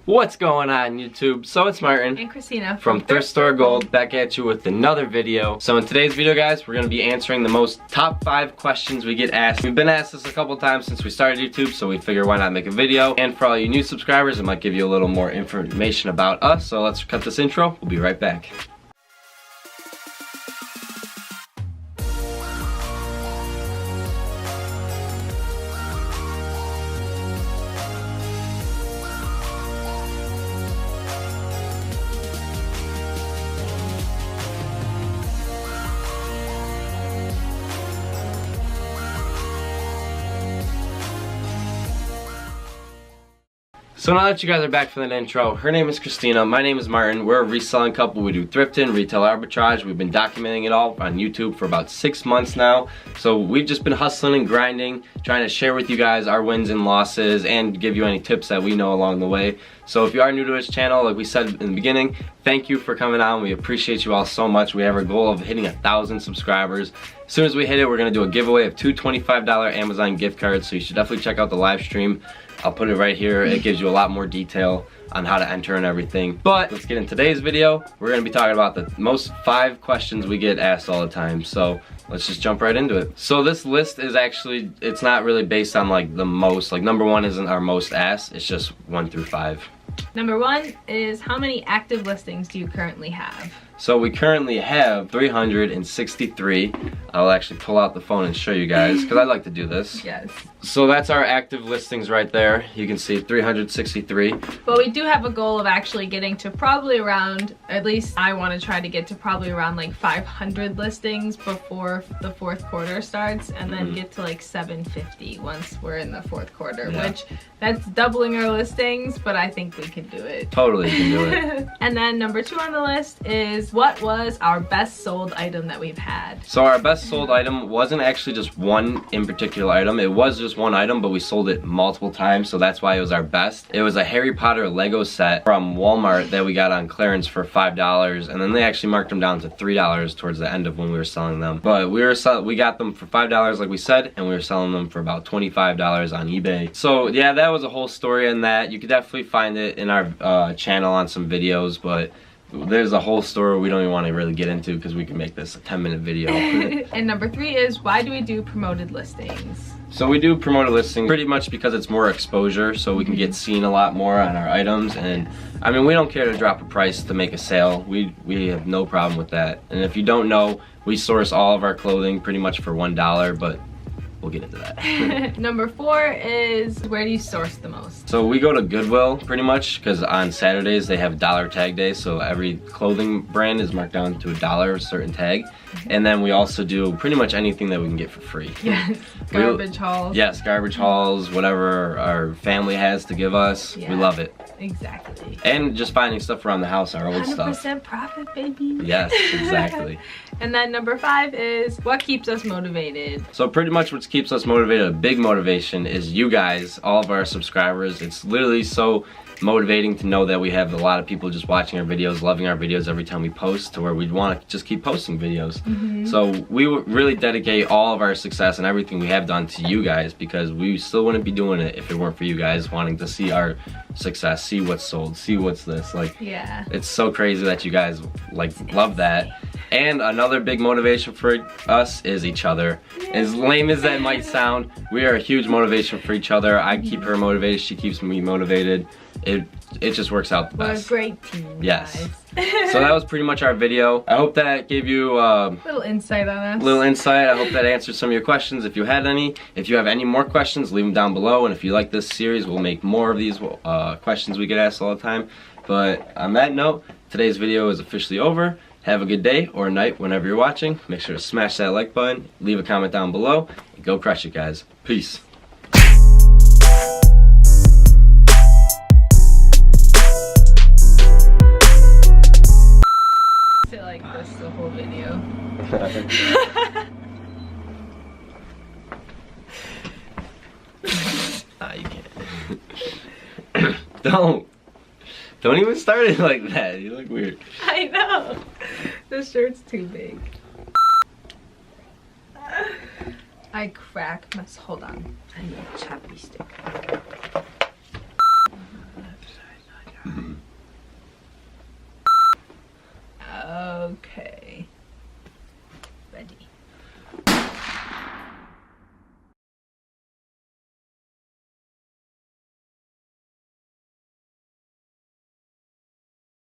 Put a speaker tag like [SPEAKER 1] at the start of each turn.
[SPEAKER 1] What's going on, YouTube? So it's Martin
[SPEAKER 2] and Kristina
[SPEAKER 1] from Thrift Store Gold back at you with another video. So in today's video, guys, we're going to be answering the most top 5 questions we get asked. We've been asked this a couple times since we started YouTube, so we figure why not make a video. And for all you new subscribers, it might give you a little more information about us. So let's cut this intro. We'll be right back. So now that you guys are back from that intro, her name is Kristina, my name is Martin. We're a reselling couple. We do thrifting, retail arbitrage. We've been documenting it all on YouTube for about 6 months now. So we've just been hustling and grinding, trying to share with you guys our wins and losses and give you any tips that we know along the way. So if you are new to this channel, like we said in the beginning, thank you for coming on. We appreciate you all so much. We have our goal of hitting 1,000 subscribers. As soon as we hit it, we're gonna do a giveaway of 2 $25 Amazon gift cards. So you should definitely check out the live stream. I'll put it right here. It gives you a lot more detail on how to enter and everything. But let's get in today's video. We're gonna be talking about the most 5 questions we get asked all the time. So let's just jump right into it. So this list is actually, it's not really based on like the most, like number 1 isn't our most asked, it's just 1 through 5.
[SPEAKER 2] Number 1 is, how many active listings do you currently have?
[SPEAKER 1] So we currently have 363. I'll actually pull out the phone and show you guys because I like to do this.
[SPEAKER 2] Yes.
[SPEAKER 1] So that's our active listings right there. You can see 363.
[SPEAKER 2] But we do have a goal of actually getting to probably around, at least I want to try to get to probably around like 500 listings before the 4th quarter starts, and then get to like 750 once we're in the 4th quarter, which that's doubling our listings, but I think we can do it.
[SPEAKER 1] Totally can do it.
[SPEAKER 2] And then number 2 on the list is, what was our best sold item that we've had?
[SPEAKER 1] So our best sold item wasn't actually just one in particular item. It was just one item, but we sold it multiple times, so that's why it was our best. It was a Harry Potter Lego set from Walmart that we got on clearance for $5, and then they actually marked them down to $3 towards the end of when we were selling them. But we got them for $5 like we said, and we were selling them for about $25 on eBay. So yeah, that was a whole story in that. You could definitely find it in our channel on some videos, but there's a whole story we don't even want to really get into because we can make this a 10-minute video.
[SPEAKER 2] And number 3 is, why do we do promoted listings?
[SPEAKER 1] So we do promoted listings pretty much because it's more exposure, so we can get seen a lot more on our items. And I mean, we don't care to drop a price to make a sale. We have no problem with that. And if you don't know, we source all of our clothing pretty much for $1, but we'll get into that.
[SPEAKER 2] Number 4 is, where do you source the most?
[SPEAKER 1] So we go to Goodwill pretty much because on Saturdays they have dollar tag day, so every clothing brand is marked down to $1, a certain tag. And then we also do pretty much anything that we can get for free.
[SPEAKER 2] Yes, garbage hauls.
[SPEAKER 1] Yes, garbage hauls, whatever our family has to give us. Yeah. We love it.
[SPEAKER 2] Exactly.
[SPEAKER 1] And just finding stuff around the house, our old
[SPEAKER 2] 100%
[SPEAKER 1] stuff.
[SPEAKER 2] 100% profit, baby.
[SPEAKER 1] Yes, exactly.
[SPEAKER 2] And then number 5 is, what keeps us motivated?
[SPEAKER 1] So pretty much what keeps us motivated, a big motivation, is you guys, all of our subscribers. It's literally so motivating to know that we have a lot of people just watching our videos, loving our videos every time we post, to where we'd want to just keep posting videos. So we really dedicate all of our success and everything we have done to you guys, because we still wouldn't be doing it if it weren't for you guys wanting to see our success, see what's sold, see what's this. Like, yeah, it's so crazy that you guys like love that. And another big motivation for us is each other. As lame as that might sound, we are a huge motivation for each other. I keep her motivated, she keeps me motivated. It just works out the best.
[SPEAKER 2] We're a great team.
[SPEAKER 1] Yes. So that was pretty much our video. I hope that gave you a
[SPEAKER 2] little insight on us.
[SPEAKER 1] Little insight. I hope that answered some of your questions if you had any. If you have any more questions, leave them down below. And if you like this series, we'll make more of these questions we get asked all the time. But on that note, today's video is officially over. Have a good day or night whenever you're watching. Make sure to smash that like button, leave a comment down below, and go crush it, guys. Peace.
[SPEAKER 2] Sit like this the whole video.
[SPEAKER 1] Nah, you can't. Don't even start it like that. You look weird.
[SPEAKER 2] I know. This shirt's too big. I crack my... Hold on. I need a choppy stick.